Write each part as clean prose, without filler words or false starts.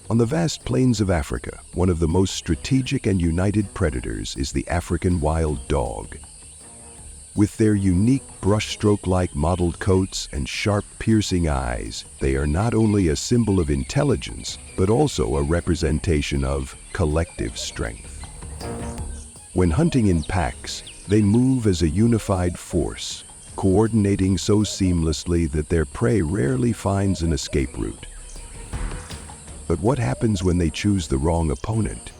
On the vast plains of Africa, one of the most strategic and united predators is the African wild dog. With their unique brushstroke-like mottled coats and sharp, piercing eyes, they are not only a symbol of intelligence, but also a representation of collective strength. When hunting in packs, they move as a unified force, coordinating so seamlessly that their prey rarely finds an escape route. But what happens when they choose the wrong opponent?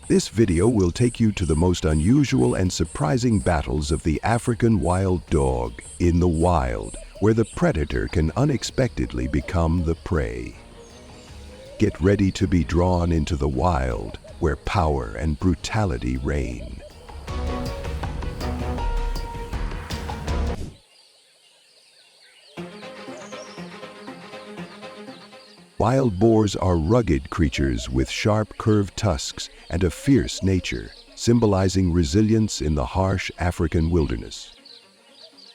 This video will take you to the most unusual and surprising battles of the African wild dog in the wild, where the predator can unexpectedly become the prey. Get ready to be drawn into the wild, where power and brutality reign. Wild boars are rugged creatures with sharp, curved tusks and a fierce nature, symbolizing resilience in the harsh African wilderness.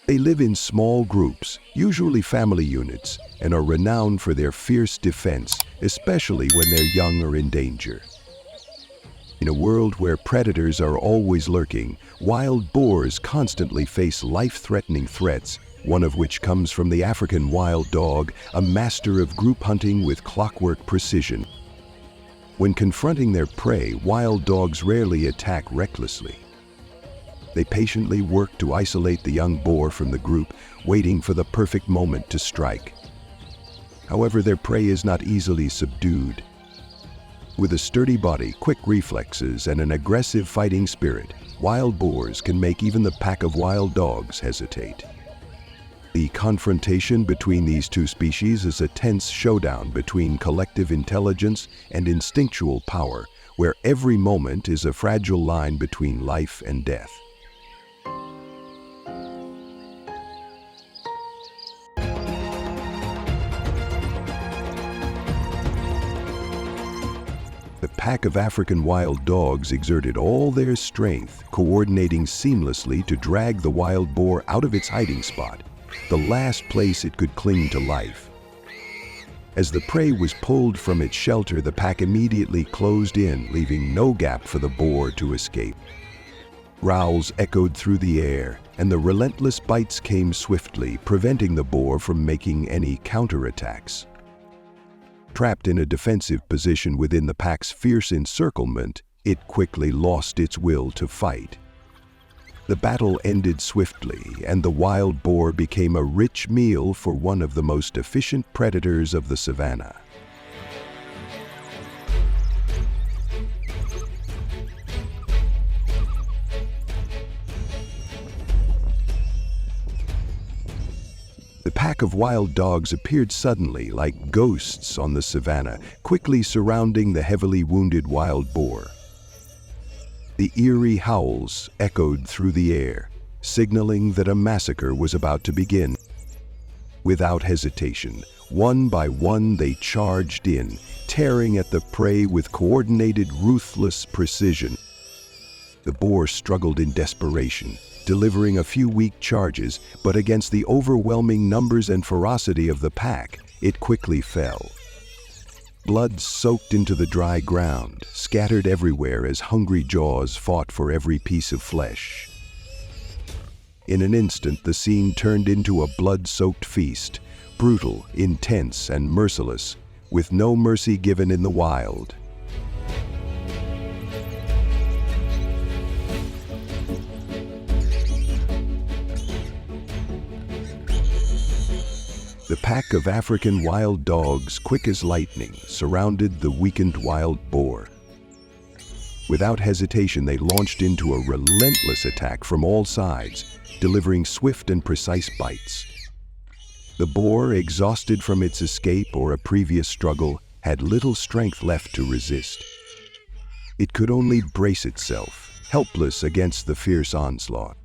They live in small groups, usually family units, and are renowned for their fierce defense, especially when their young are in danger. In a world where predators are always lurking, wild boars constantly face life-threatening threats, one of which comes from the African wild dog, a master of group hunting with clockwork precision. When confronting their prey, wild dogs rarely attack recklessly. They patiently work to isolate the young boar from the group, waiting for the perfect moment to strike. However, their prey is not easily subdued. With a sturdy body, quick reflexes, and an aggressive fighting spirit, wild boars can make even the pack of wild dogs hesitate. The confrontation between these two species is a tense showdown between collective intelligence and instinctual power, where every moment is a fragile line between life and death. The pack of African wild dogs exerted all their strength, coordinating seamlessly to drag the wild boar out of its hiding spot, the last place it could cling to life. As the prey was pulled from its shelter, the pack immediately closed in, leaving no gap for the boar to escape. Growls echoed through the air, and the relentless bites came swiftly, preventing the boar from making any counterattacks. Trapped in a defensive position within the pack's fierce encirclement, it quickly lost its will to fight. The battle ended swiftly, and the wild boar became a rich meal for one of the most efficient predators of the savanna. The pack of wild dogs appeared suddenly like ghosts on the savanna, quickly surrounding the heavily wounded wild boar. The eerie howls echoed through the air, signaling that a massacre was about to begin. Without hesitation, one by one they charged in, tearing at the prey with coordinated, ruthless precision. The boar struggled in desperation, delivering a few weak charges, but against the overwhelming numbers and ferocity of the pack, it quickly fell. Blood soaked into the dry ground, scattered everywhere as hungry jaws fought for every piece of flesh. In an instant, the scene turned into a blood-soaked feast, brutal, intense, and merciless, with no mercy given in the wild. The pack of African wild dogs, quick as lightning, surrounded the weakened wild boar. Without hesitation, they launched into a relentless attack from all sides, delivering swift and precise bites. The boar, exhausted from its escape or a previous struggle, had little strength left to resist. It could only brace itself, helpless against the fierce onslaught.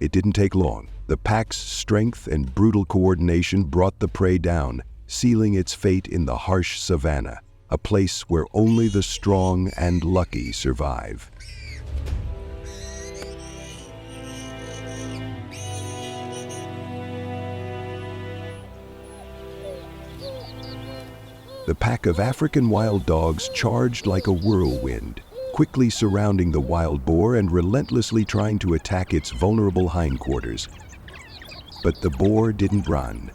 It didn't take long. The pack's strength and brutal coordination brought the prey down, sealing its fate in the harsh savanna, a place where only the strong and lucky survive. The pack of African wild dogs charged like a whirlwind, quickly surrounding the wild boar and relentlessly trying to attack its vulnerable hindquarters. But the boar didn't run.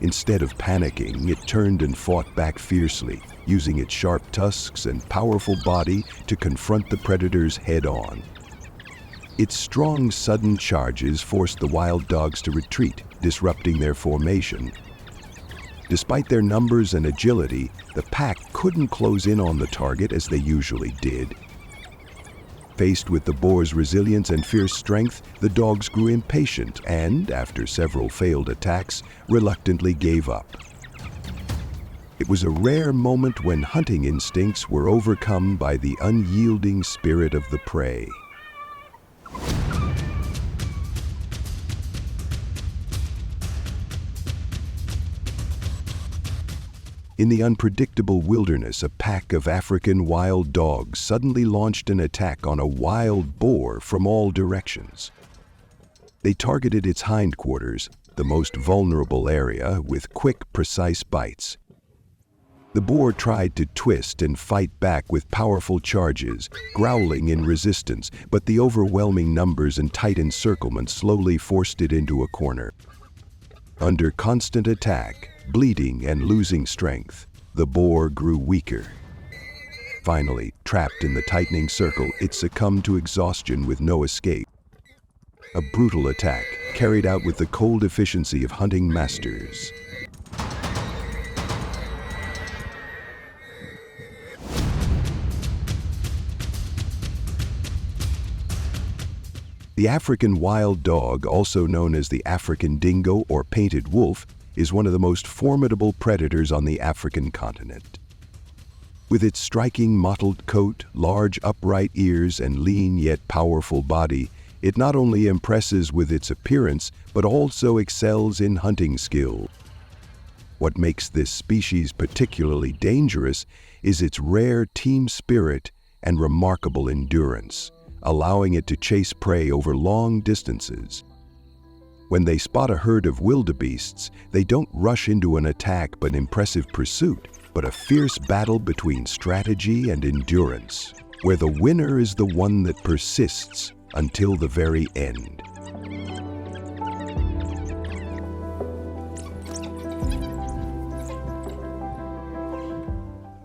Instead of panicking, it turned and fought back fiercely, using its sharp tusks and powerful body to confront the predators head-on. Its strong, sudden charges forced the wild dogs to retreat, disrupting their formation. Despite their numbers and agility, the pack couldn't close in on the target as they usually did. Faced with the boar's resilience and fierce strength, the dogs grew impatient and, after several failed attacks, reluctantly gave up. It was a rare moment when hunting instincts were overcome by the unyielding spirit of the prey. In the unpredictable wilderness, a pack of African wild dogs suddenly launched an attack on a wild boar from all directions. They targeted its hindquarters, the most vulnerable area, with quick, precise bites. The boar tried to twist and fight back with powerful charges, growling in resistance, but the overwhelming numbers and tight encirclement slowly forced it into a corner. Under constant attack, bleeding and losing strength, the boar grew weaker. Finally, trapped in the tightening circle, it succumbed to exhaustion with no escape. A brutal attack, carried out with the cold efficiency of hunting masters. The African wild dog, also known as the African dingo or painted wolf, is one of the most formidable predators on the African continent. With its striking mottled coat, large upright ears, and lean yet powerful body, it not only impresses with its appearance, but also excels in hunting skill. What makes this species particularly dangerous is its rare team spirit and remarkable endurance, allowing it to chase prey over long distances. When they spot a herd of wildebeests, they don't rush into an attack but impressive pursuit, but a fierce battle between strategy and endurance, where the winner is the one that persists until the very end.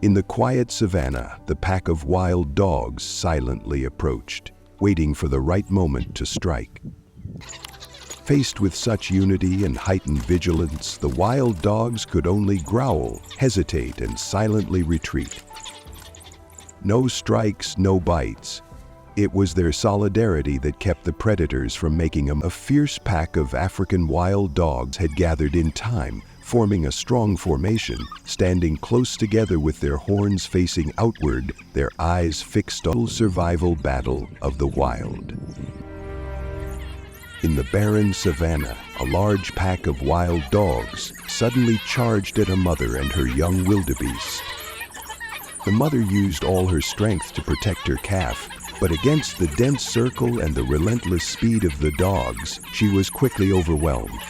In the quiet savanna, the pack of wild dogs silently approached, waiting for the right moment to strike. Faced with such unity and heightened vigilance, the wild dogs could only growl, hesitate, and silently retreat. No strikes, no bites. It was their solidarity that kept the predators from making them. A fierce pack of African wild dogs had gathered in time, forming a strong formation, standing close together with their horns facing outward, their eyes fixed on the survival battle of the wild. In the barren savanna, a large pack of wild dogs suddenly charged at a mother and her young wildebeest. The mother used all her strength to protect her calf, but against the dense circle and the relentless speed of the dogs, she was quickly overwhelmed.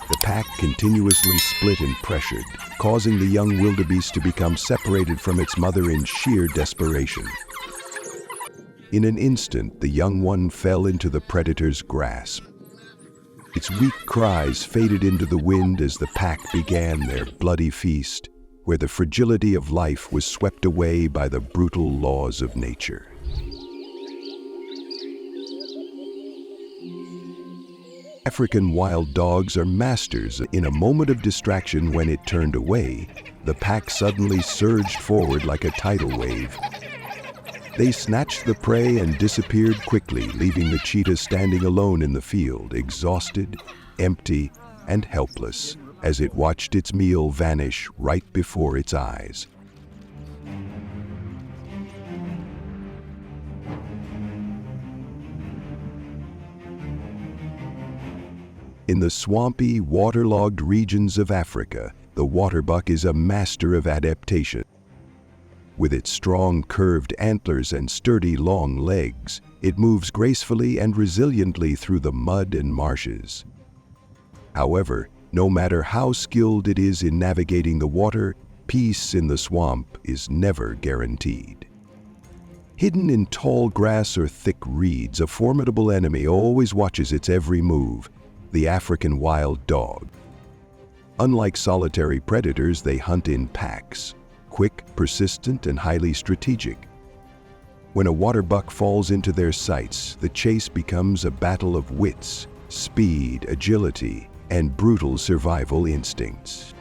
The pack continuously split and pressured, causing the young wildebeest to become separated from its mother in sheer desperation. In an instant, the young one fell into the predator's grasp. Its weak cries faded into the wind as the pack began their bloody feast, where the fragility of life was swept away by the brutal laws of nature. African wild dogs are masters. In a moment of distraction when it turned away, the pack suddenly surged forward like a tidal wave. They snatched the prey and disappeared quickly, leaving the cheetah standing alone in the field, exhausted, empty, and helpless, as it watched its meal vanish right before its eyes. In the swampy, waterlogged regions of Africa, the waterbuck is a master of adaptation. With its strong, curved antlers and sturdy, long legs, it moves gracefully and resiliently through the mud and marshes. However, no matter how skilled it is in navigating the water, peace in the swamp is never guaranteed. Hidden in tall grass or thick reeds, a formidable enemy always watches its every move: the African wild dog. Unlike solitary predators, they hunt in packs, quick, persistent, and highly strategic. When a waterbuck falls into their sights, the chase becomes a battle of wits, speed, agility, and brutal survival instincts.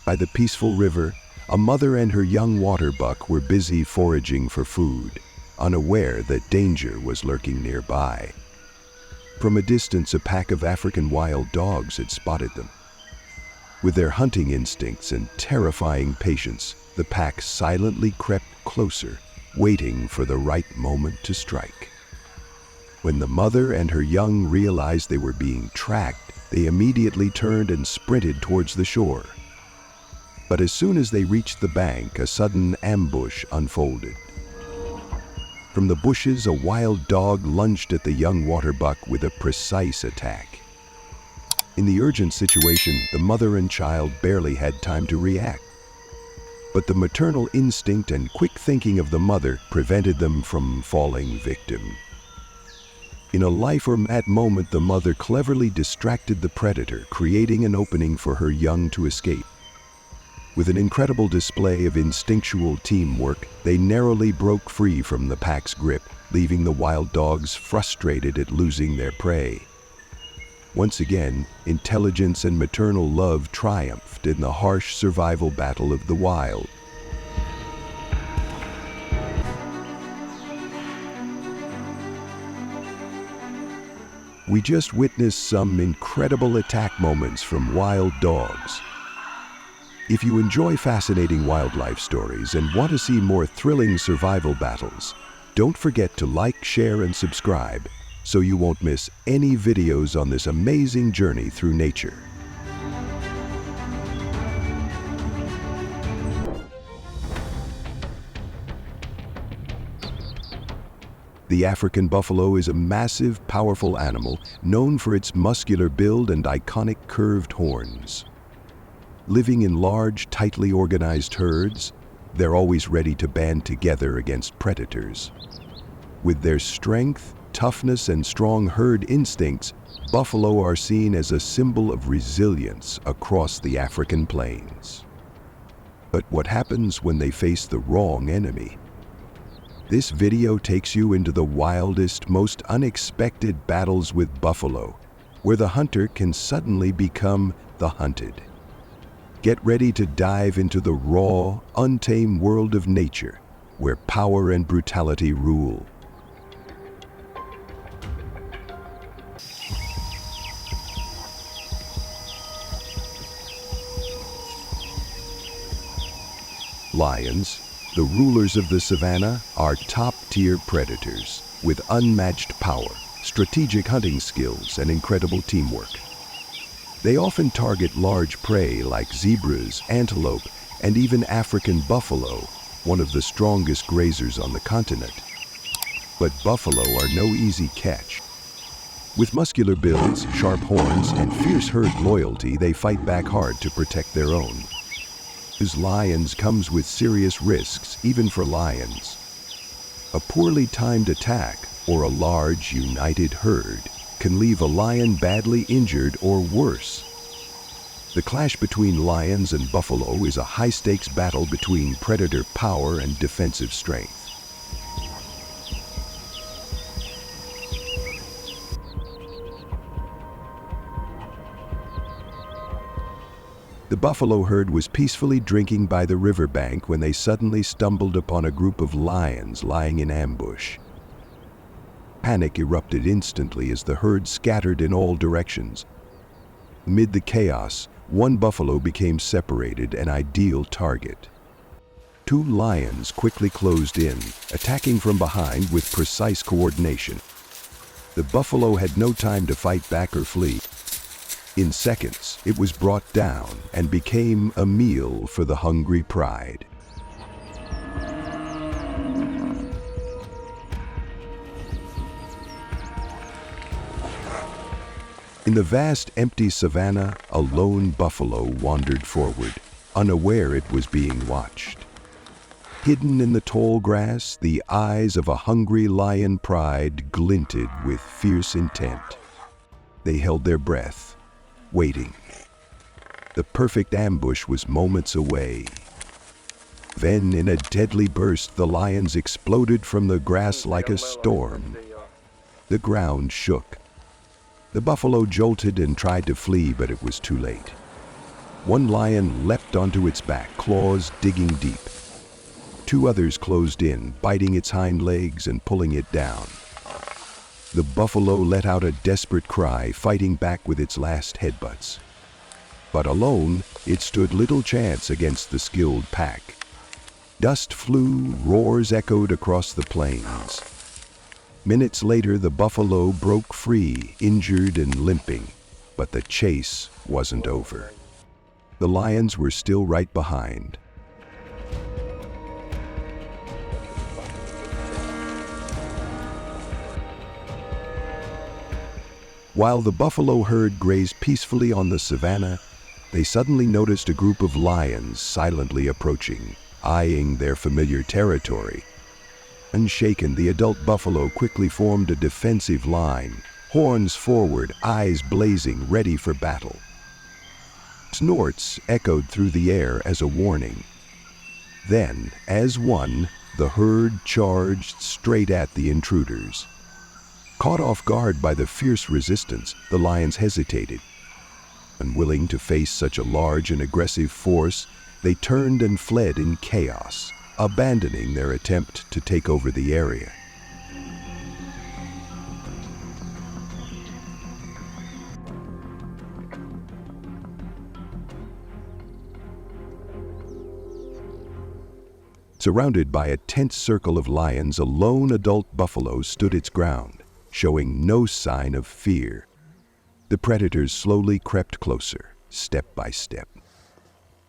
By the peaceful river, a mother and her young waterbuck were busy foraging for food, unaware that danger was lurking nearby. From a distance, a pack of African wild dogs had spotted them. With their hunting instincts and terrifying patience, the pack silently crept closer, waiting for the right moment to strike. When the mother and her young realized they were being tracked, they immediately turned and sprinted towards the shore. But as soon as they reached the bank, a sudden ambush unfolded. From the bushes, a wild dog lunged at the young waterbuck with a precise attack. In the urgent situation, the mother and child barely had time to react. But the maternal instinct and quick thinking of the mother prevented them from falling victim. In a life-or-mat moment, the mother cleverly distracted the predator, creating an opening for her young to escape. With an incredible display of instinctual teamwork, they narrowly broke free from the pack's grip, leaving the wild dogs frustrated at losing their prey. Once again, intelligence and maternal love triumphed in the harsh survival battle of the wild. We just witnessed some incredible attack moments from wild dogs. If you enjoy fascinating wildlife stories and want to see more thrilling survival battles, don't forget to like, share, and subscribe so you won't miss any videos on this amazing journey through nature. The African buffalo is a massive, powerful animal known for its muscular build and iconic curved horns. Living in large, tightly organized herds, they're always ready to band together against predators. With their strength, toughness, and strong herd instincts, buffalo are seen as a symbol of resilience across the African plains. But what happens when they face the wrong enemy? This video takes you into the wildest, most unexpected battles with buffalo, where the hunter can suddenly become the hunted. Get ready to dive into the raw, untamed world of nature, where power and brutality rule. Lions, the rulers of the savannah, are top-tier predators with unmatched power, strategic hunting skills, and incredible teamwork. They often target large prey like zebras, antelope, and even African buffalo, one of the strongest grazers on the continent. But buffalo are no easy catch. With muscular builds, sharp horns, and fierce herd loyalty, they fight back hard to protect their own. As lions comes with serious risks, even for lions. A poorly timed attack, or a large, united herd, can leave a lion badly injured or worse. The clash between lions and buffalo is a high-stakes battle between predator power and defensive strength. The buffalo herd was peacefully drinking by the riverbank when they suddenly stumbled upon a group of lions lying in ambush. Panic erupted instantly as the herd scattered in all directions. Amid the chaos, one buffalo became separated, an ideal target. Two lions quickly closed in, attacking from behind with precise coordination. The buffalo had no time to fight back or flee. In seconds, it was brought down and became a meal for the hungry pride. In the vast empty savanna, a lone buffalo wandered forward, unaware it was being watched. Hidden in the tall grass, the eyes of a hungry lion pride glinted with fierce intent. They held their breath, waiting. The perfect ambush was moments away. Then, in a deadly burst, the lions exploded from the grass like a storm. The ground shook. The buffalo jolted and tried to flee, but it was too late. One lion leapt onto its back, claws digging deep. Two others closed in, biting its hind legs and pulling it down. The buffalo let out a desperate cry, fighting back with its last headbutts. But alone, it stood little chance against the skilled pack. Dust flew, roars echoed across the plains. Minutes later, the buffalo broke free, injured and limping, but the chase wasn't over. The lions were still right behind. While the buffalo herd grazed peacefully on the savanna, they suddenly noticed a group of lions silently approaching, eyeing their familiar territory. Unshaken, the adult buffalo quickly formed a defensive line, horns forward, eyes blazing, ready for battle. Snorts echoed through the air as a warning. Then, as one, the herd charged straight at the intruders. Caught off guard by the fierce resistance, the lions hesitated. Unwilling to face such a large and aggressive force, they turned and fled in chaos, abandoning their attempt to take over the area. Surrounded by a tense circle of lions, a lone adult buffalo stood its ground, showing no sign of fear. The predators slowly crept closer, step by step.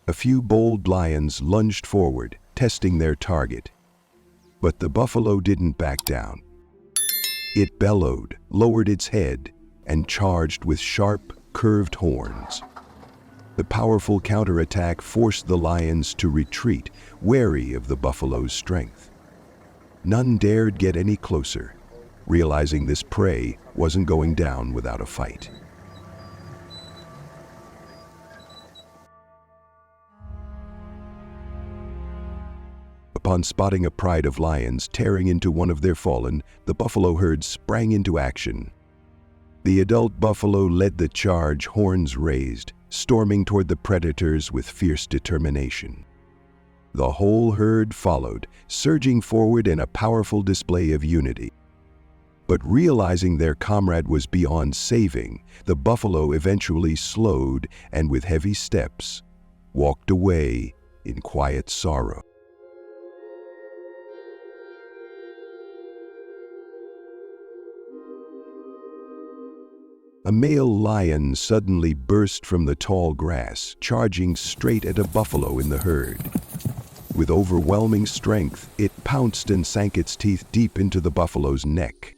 A few bold lions lunged forward, testing their target. But the buffalo didn't back down. It bellowed, lowered its head, and charged with sharp, curved horns. The powerful counterattack forced the lions to retreat, wary of the buffalo's strength. None dared get any closer, realizing this prey wasn't going down without a fight. Upon spotting a pride of lions tearing into one of their fallen, the buffalo herd sprang into action. The adult buffalo led the charge, horns raised, storming toward the predators with fierce determination. The whole herd followed, surging forward in a powerful display of unity. But realizing their comrade was beyond saving, the buffalo eventually slowed and with heavy steps walked away in quiet sorrow. A male lion suddenly burst from the tall grass, charging straight at a buffalo in the herd. With overwhelming strength, it pounced and sank its teeth deep into the buffalo's neck.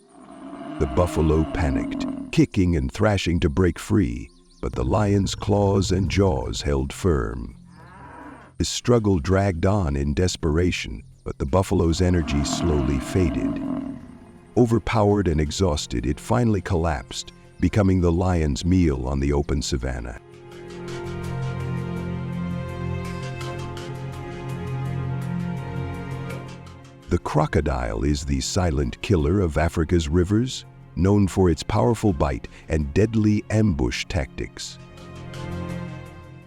The buffalo panicked, kicking and thrashing to break free, but the lion's claws and jaws held firm. His struggle dragged on in desperation, but the buffalo's energy slowly faded. Overpowered and exhausted, it finally collapsed, becoming the lion's meal on the open savanna. The crocodile is the silent killer of Africa's rivers, known for its powerful bite and deadly ambush tactics.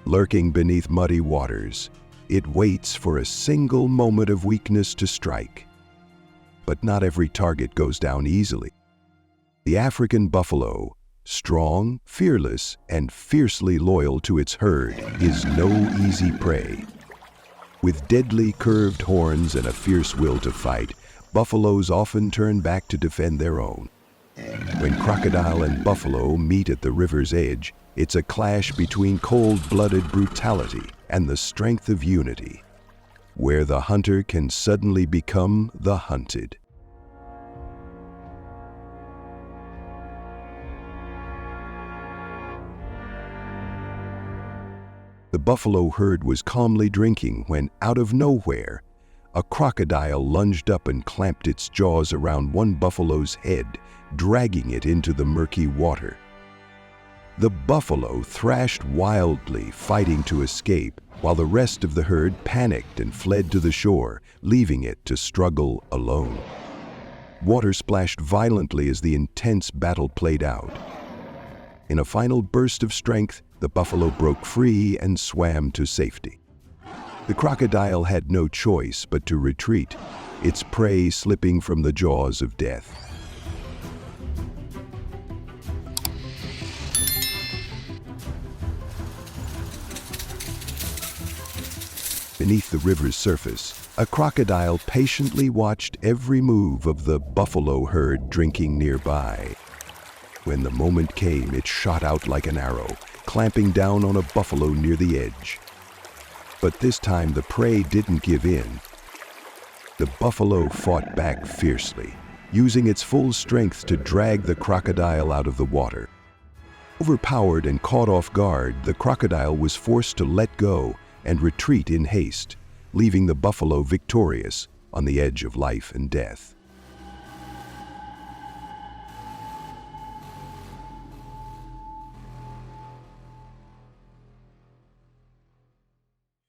Lurking beneath muddy waters, it waits for a single moment of weakness to strike. But not every target goes down easily. The African buffalo, strong, fearless, and fiercely loyal to its herd, is no easy prey. With deadly curved horns and a fierce will to fight, buffaloes often turn back to defend their own. When crocodile and buffalo meet at the river's edge, it's a clash between cold-blooded brutality and the strength of unity, where the hunter can suddenly become the hunted. The buffalo herd was calmly drinking when, out of nowhere, a crocodile lunged up and clamped its jaws around one buffalo's head, dragging it into the murky water. The buffalo thrashed wildly, fighting to escape, while the rest of the herd panicked and fled to the shore, leaving it to struggle alone. Water splashed violently as the intense battle played out. In a final burst of strength, the buffalo broke free and swam to safety. The crocodile had no choice but to retreat, its prey slipping from the jaws of death. Beneath the river's surface, a crocodile patiently watched every move of the buffalo herd drinking nearby. When the moment came, it shot out like an arrow, clamping down on a buffalo near the edge. But this time the prey didn't give in. The buffalo fought back fiercely, using its full strength to drag the crocodile out of the water. Overpowered and caught off guard, the crocodile was forced to let go and retreat in haste, leaving the buffalo victorious on the edge of life and death.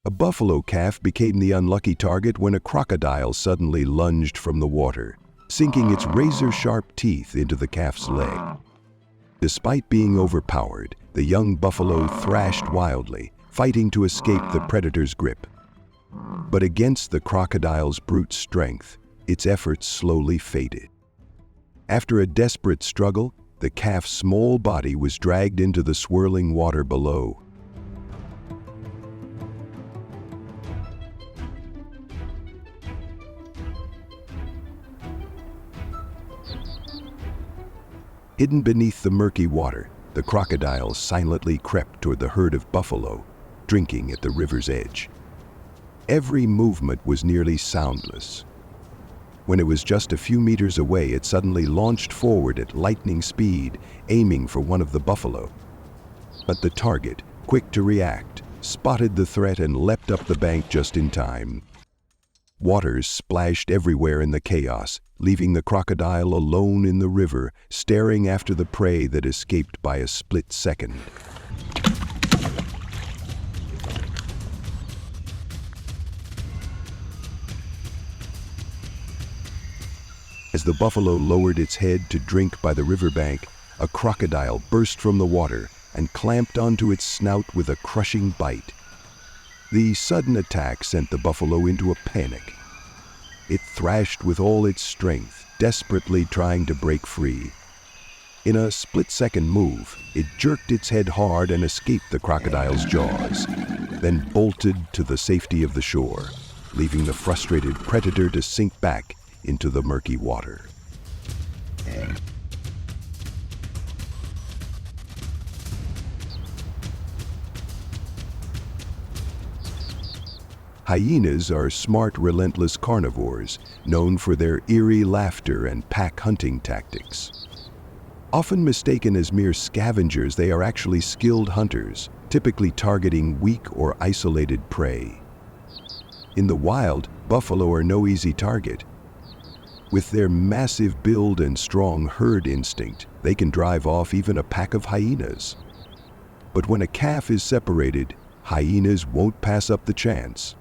A buffalo calf became the unlucky target when a crocodile suddenly lunged from the water, sinking its razor-sharp teeth into the calf's leg. Despite being overpowered, the young buffalo thrashed wildly, fighting to escape the predator's grip. But against the crocodile's brute strength, its efforts slowly faded. After a desperate struggle, the calf's small body was dragged into the swirling water below. Hidden beneath the murky water, the crocodile silently crept toward the herd of buffalo, drinking at the river's edge. Every movement was nearly soundless. When it was just a few meters away, it suddenly launched forward at lightning speed, aiming for one of the buffalo. But the target, quick to react, spotted the threat and leapt up the bank just in time. Water splashed everywhere in the chaos, leaving the crocodile alone in the river, staring after the prey that escaped by a split second. As the buffalo lowered its head to drink by the riverbank, a crocodile burst from the water and clamped onto its snout with a crushing bite. The sudden attack sent the buffalo into a panic. It thrashed with all its strength, desperately trying to break free. In a split-second move, it jerked its head hard and escaped the crocodile's jaws, then bolted to the safety of the shore, leaving the frustrated predator to sink back into the murky water. Hyenas are smart, relentless carnivores, known for their eerie laughter and pack hunting tactics. Often mistaken as mere scavengers, they are actually skilled hunters, typically targeting weak or isolated prey. In the wild, buffalo are no easy target. With their massive build and strong herd instinct, they can drive off even a pack of hyenas. But when a calf is separated, hyenas won't pass up the chance.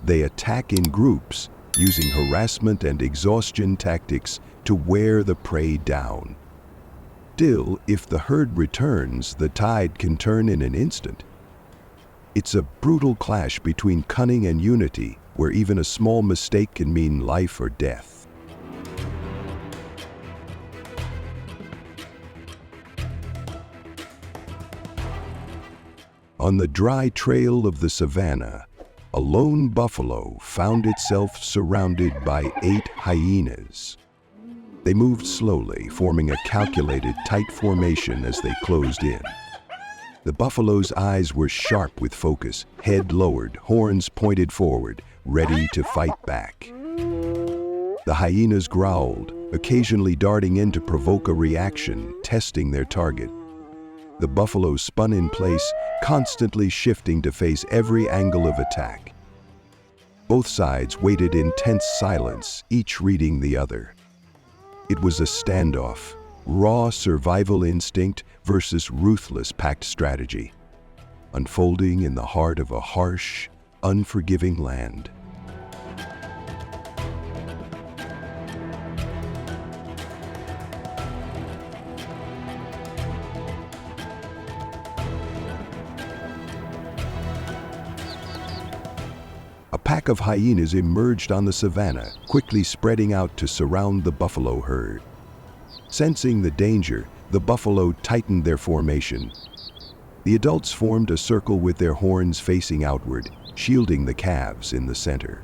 They attack in groups, using harassment and exhaustion tactics to wear the prey down. Still, if the herd returns, the tide can turn in an instant. It's a brutal clash between cunning and unity, where even a small mistake can mean life or death. On the dry trail of the savannah, a lone buffalo found itself surrounded by 8 hyenas. They moved slowly, forming a calculated, tight formation as they closed in. The buffalo's eyes were sharp with focus, head lowered, horns pointed forward, ready to fight back. The hyenas growled, occasionally darting in to provoke a reaction, testing their target. The buffalo spun in place, constantly shifting to face every angle of attack. Both sides waited in tense silence, each reading the other. It was a standoff, raw survival instinct versus ruthless pack strategy, unfolding in the heart of a harsh, unforgiving land. A pack of hyenas emerged on the savanna, quickly spreading out to surround the buffalo herd. Sensing the danger, the buffalo tightened their formation. The adults formed a circle with their horns facing outward, shielding the calves in the center.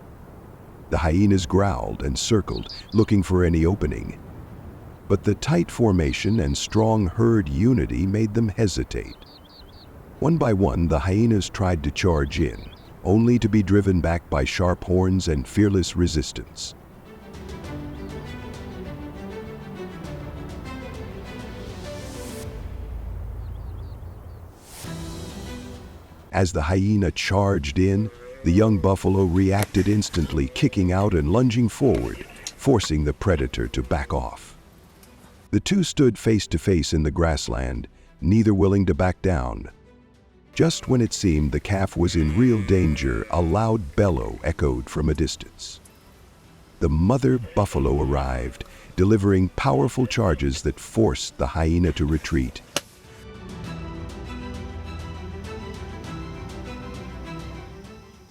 The hyenas growled and circled, looking for any opening. But the tight formation and strong herd unity made them hesitate. One by one, the hyenas tried to charge in, only to be driven back by sharp horns and fearless resistance. As the hyena charged in, the young buffalo reacted instantly, kicking out and lunging forward, forcing the predator to back off. The two stood face to face in the grassland, neither willing to back down. Just when it seemed the calf was in real danger, a loud bellow echoed from a distance. The mother buffalo arrived, delivering powerful charges that forced the hyena to retreat.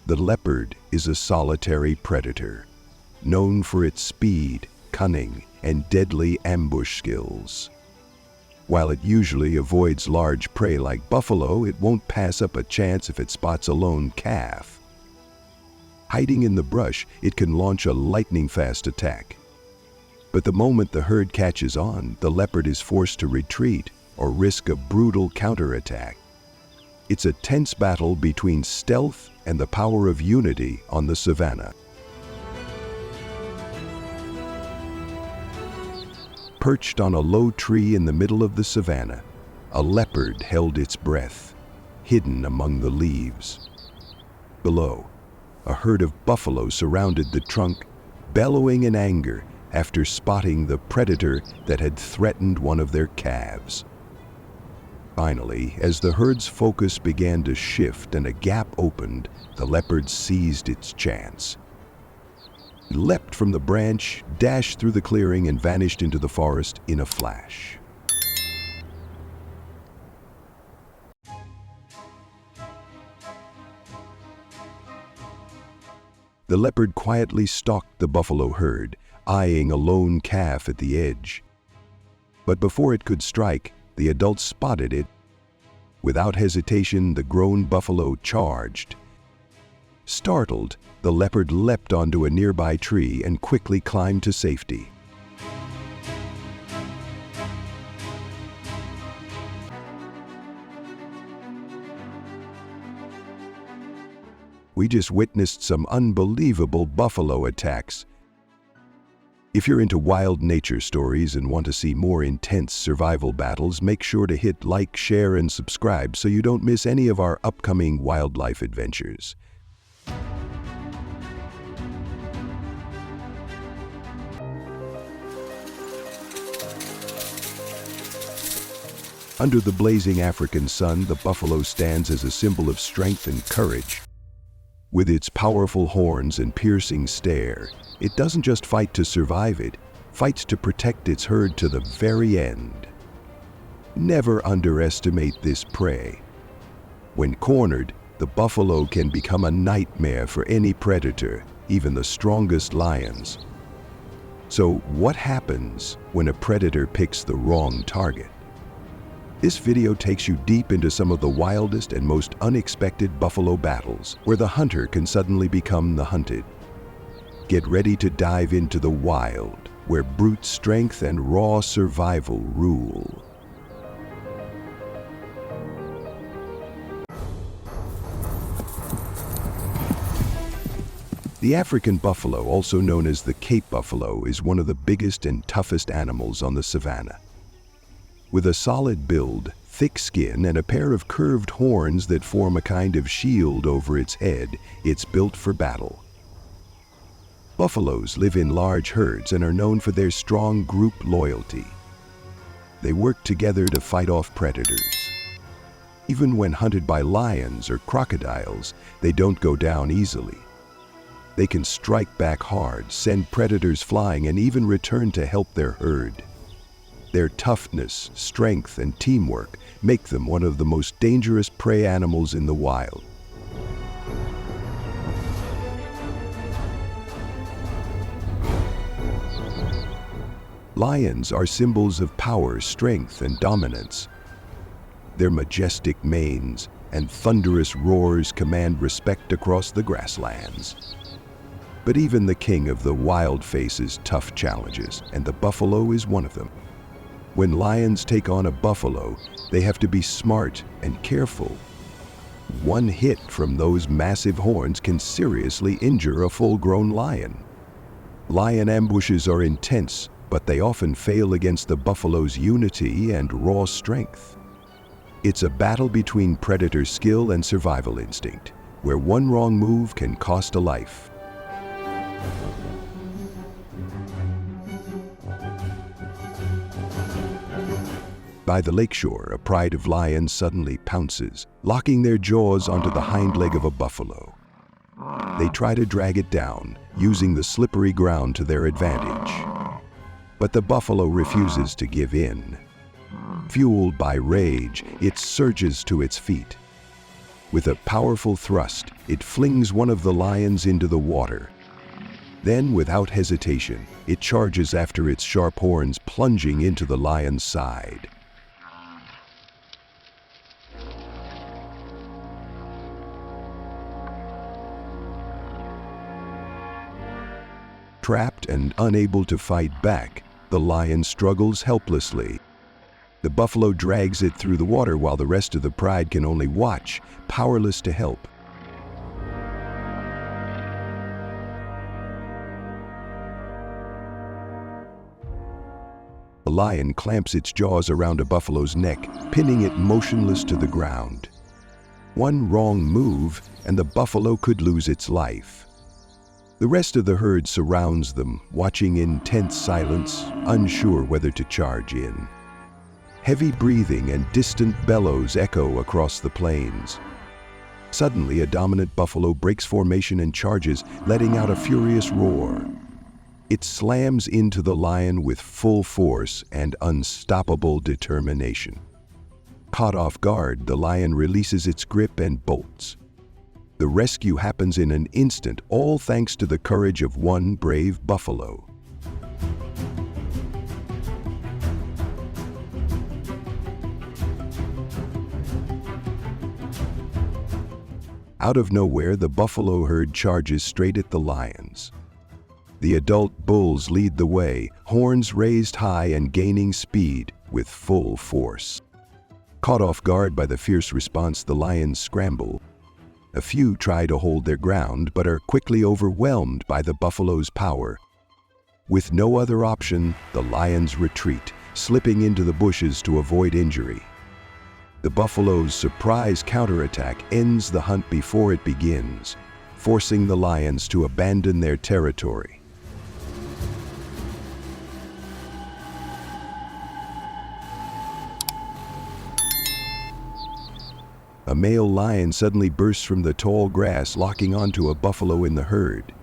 The leopard is a solitary predator, known for its speed, cunning, and deadly ambush skills. While it usually avoids large prey like buffalo, it won't pass up a chance if it spots a lone calf. Hiding in the brush, it can launch a lightning-fast attack. But the moment the herd catches on, the leopard is forced to retreat or risk a brutal counterattack. It's a tense battle between stealth and the power of unity on the savanna. Perched on a low tree in the middle of the savanna, a leopard held its breath, hidden among the leaves. Below, a herd of buffalo surrounded the trunk, bellowing in anger after spotting the predator that had threatened one of their calves. Finally, as the herd's focus began to shift and a gap opened, the leopard seized its chance. It leapt from the branch, dashed through the clearing, and vanished into the forest in a flash. The leopard quietly stalked the buffalo herd, eyeing a lone calf at the edge. But before it could strike, the adults spotted it. Without hesitation, the grown buffalo charged. Startled, the leopard leapt onto a nearby tree and quickly climbed to safety. We just witnessed some unbelievable buffalo attacks. If you're into wild nature stories and want to see more intense survival battles, make sure to hit like, share, and subscribe so you don't miss any of our upcoming wildlife adventures. Under the blazing African sun, the buffalo stands as a symbol of strength and courage. With its powerful horns and piercing stare, it doesn't just fight to survive, it fights to protect its herd to the very end. Never underestimate this prey. When cornered, the buffalo can become a nightmare for any predator, even the strongest lions. So what happens when a predator picks the wrong target? This video takes you deep into some of the wildest and most unexpected buffalo battles, where the hunter can suddenly become the hunted. Get ready to dive into the wild, where brute strength and raw survival rule. The African buffalo, also known as the Cape buffalo, is one of the biggest and toughest animals on the savanna. With a solid build, thick skin and a pair of curved horns that form a kind of shield over its head, it's built for battle. Buffaloes live in large herds and are known for their strong group loyalty. They work together to fight off predators. Even when hunted by lions or crocodiles, they don't go down easily. They can strike back hard, send predators flying, and even return to help their herd. Their toughness, strength, and teamwork make them one of the most dangerous prey animals in the wild. Lions are symbols of power, strength, and dominance. Their majestic manes and thunderous roars command respect across the grasslands. But even the king of the wild faces tough challenges, and the buffalo is one of them. When lions take on a buffalo, they have to be smart and careful. One hit from those massive horns can seriously injure a full-grown lion. Lion ambushes are intense, but they often fail against the buffalo's unity and raw strength. It's a battle between predator skill and survival instinct, where one wrong move can cost a life. By the lakeshore, a pride of lions suddenly pounces, locking their jaws onto the hind leg of a buffalo. They try to drag it down, using the slippery ground to their advantage. But the buffalo refuses to give in. Fueled by rage, it surges to its feet. With a powerful thrust, it flings one of the lions into the water. Then, without hesitation, it charges after its sharp horns, plunging into the lion's side. Trapped and unable to fight back, the lion struggles helplessly. The buffalo drags it through the water while the rest of the pride can only watch, powerless to help. The lion clamps its jaws around a buffalo's neck, pinning it motionless to the ground. One wrong move, and the buffalo could lose its life. The rest of the herd surrounds them, watching in tense silence, unsure whether to charge in. Heavy breathing and distant bellows echo across the plains. Suddenly, a dominant buffalo breaks formation and charges, letting out a furious roar. It slams into the lion with full force and unstoppable determination. Caught off guard, the lion releases its grip and bolts. The rescue happens in an instant, all thanks to the courage of one brave buffalo. Out of nowhere, the buffalo herd charges straight at the lions. The adult bulls lead the way, horns raised high and gaining speed with full force. Caught off guard by the fierce response, the lions scramble. A few try to hold their ground, but are quickly overwhelmed by the buffalo's power. With no other option, the lions retreat, slipping into the bushes to avoid injury. The buffalo's surprise counterattack ends the hunt before it begins, forcing the lions to abandon their territory. A male lion suddenly bursts from the tall grass, locking onto a buffalo in the herd.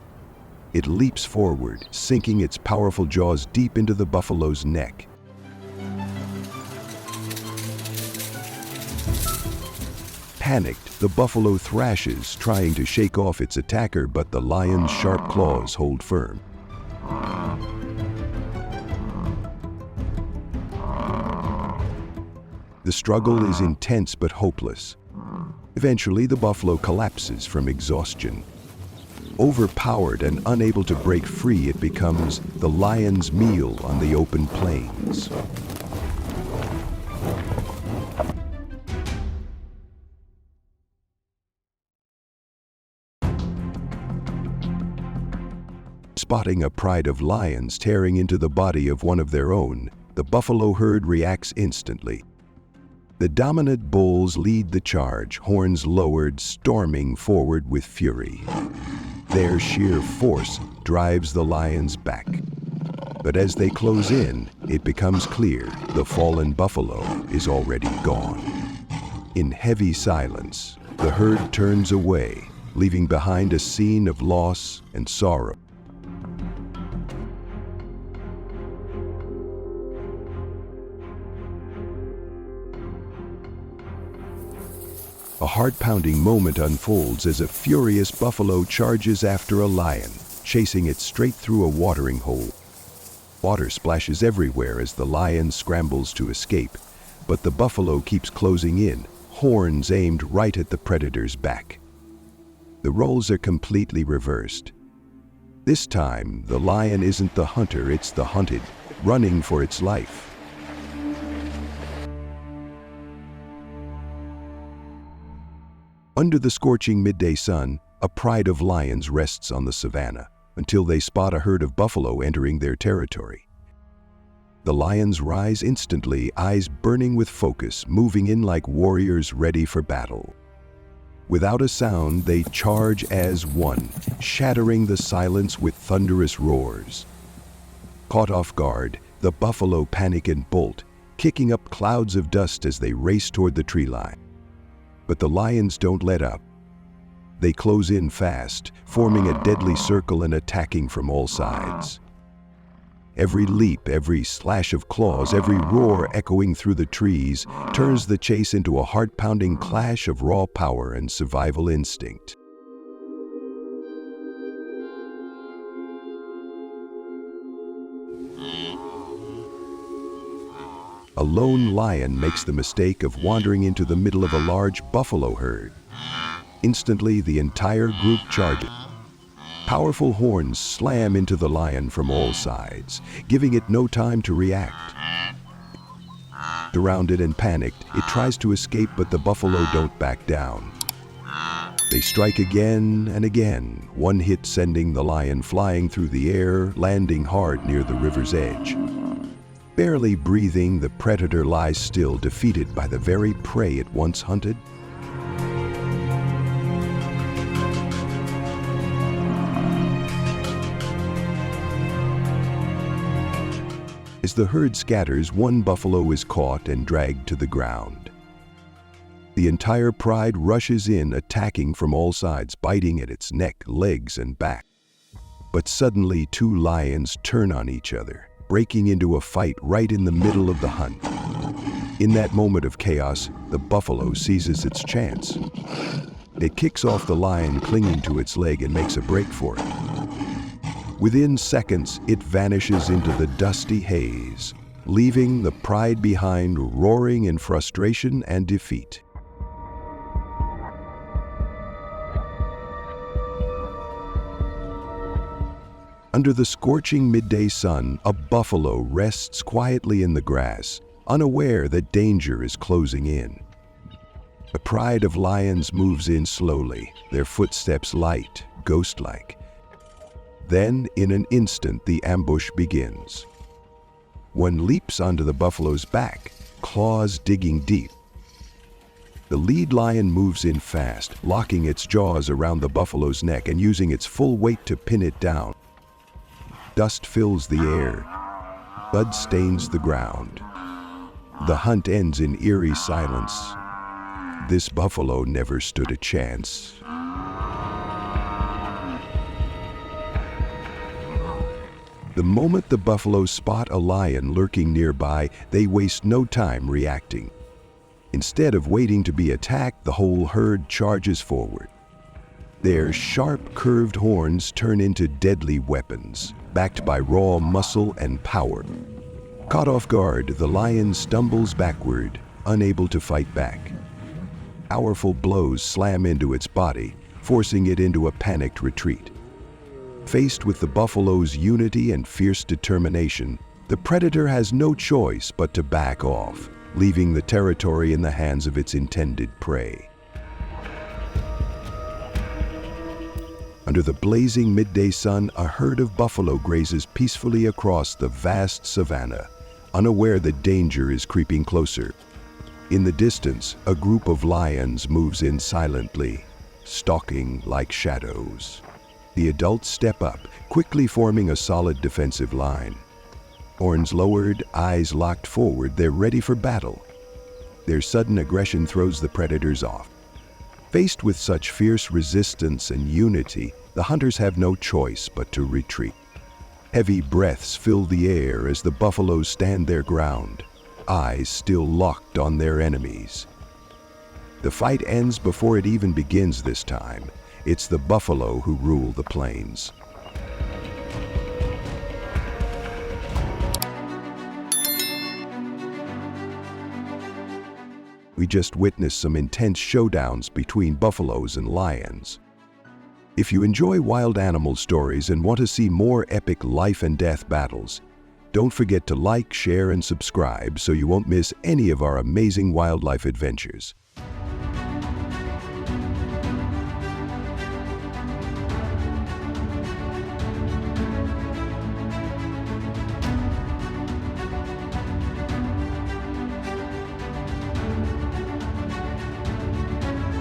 It leaps forward, sinking its powerful jaws deep into the buffalo's neck. Panicked, the buffalo thrashes, trying to shake off its attacker, but the lion's sharp claws hold firm. The struggle is intense but hopeless. Eventually, the buffalo collapses from exhaustion. Overpowered and unable to break free, it becomes the lion's meal on the open plains. Spotting a pride of lions tearing into the body of one of their own, the buffalo herd reacts instantly. The dominant bulls lead the charge, horns lowered, storming forward with fury. Their sheer force drives the lions back. But as they close in, it becomes clear the fallen buffalo is already gone. In heavy silence, the herd turns away, leaving behind a scene of loss and sorrow. A heart-pounding moment unfolds as a furious buffalo charges after a lion, chasing it straight through a watering hole. Water splashes everywhere as the lion scrambles to escape, but the buffalo keeps closing in, horns aimed right at the predator's back. The roles are completely reversed. This time, the lion isn't the hunter, it's the hunted, running for its life. Under the scorching midday sun, a pride of lions rests on the savanna until they spot a herd of buffalo entering their territory. The lions rise instantly, eyes burning with focus, moving in like warriors ready for battle. Without a sound, they charge as one, shattering the silence with thunderous roars. Caught off guard, the buffalo panic and bolt, kicking up clouds of dust as they race toward the tree line. But the lions don't let up. They close in fast, forming a deadly circle and attacking from all sides. Every leap, every slash of claws, every roar echoing through the trees turns the chase into a heart-pounding clash of raw power and survival instinct. A lone lion makes the mistake of wandering into the middle of a large buffalo herd. Instantly, the entire group charges. Powerful horns slam into the lion from all sides, giving it no time to react. Surrounded and panicked, it tries to escape, but the buffalo don't back down. They strike again and again, one hit sending the lion flying through the air, landing hard near the river's edge. Barely breathing, the predator lies still, defeated by the very prey it once hunted. As the herd scatters, one buffalo is caught and dragged to the ground. The entire pride rushes in, attacking from all sides, biting at its neck, legs, and back. But suddenly, two lions turn on each other, breaking into a fight right in the middle of the hunt. In that moment of chaos, the buffalo seizes its chance. It kicks off the lion clinging to its leg and makes a break for it. Within seconds, it vanishes into the dusty haze, leaving the pride behind, roaring in frustration and defeat. Under the scorching midday sun, a buffalo rests quietly in the grass, unaware that danger is closing in. The pride of lions moves in slowly, their footsteps light, ghost-like. Then, in an instant, the ambush begins. One leaps onto the buffalo's back, claws digging deep. The lead lion moves in fast, locking its jaws around the buffalo's neck and using its full weight to pin it down. Dust fills the air. Blood stains the ground. The hunt ends in eerie silence. This buffalo never stood a chance. The moment the buffalo spot a lion lurking nearby, they waste no time reacting. Instead of waiting to be attacked, the whole herd charges forward. Their sharp, curved horns turn into deadly weapons, backed by raw muscle and power. Caught off guard, the lion stumbles backward, unable to fight back. Powerful blows slam into its body, forcing it into a panicked retreat. Faced with the buffalo's unity and fierce determination, the predator has no choice but to back off, leaving the territory in the hands of its intended prey. Under the blazing midday sun, a herd of buffalo grazes peacefully across the vast savanna, unaware that danger is creeping closer. In the distance, a group of lions moves in silently, stalking like shadows. The adults step up, quickly forming a solid defensive line. Horns lowered, eyes locked forward, they're ready for battle. Their sudden aggression throws the predators off. Faced with such fierce resistance and unity, the hunters have no choice but to retreat. Heavy breaths fill the air as the buffaloes stand their ground, eyes still locked on their enemies. The fight ends before it even begins this time. It's the buffalo who rule the plains. We just witnessed some intense showdowns between buffaloes and lions. If you enjoy wild animal stories and want to see more epic life and death battles, don't forget to like, share, and subscribe so you won't miss any of our amazing wildlife adventures.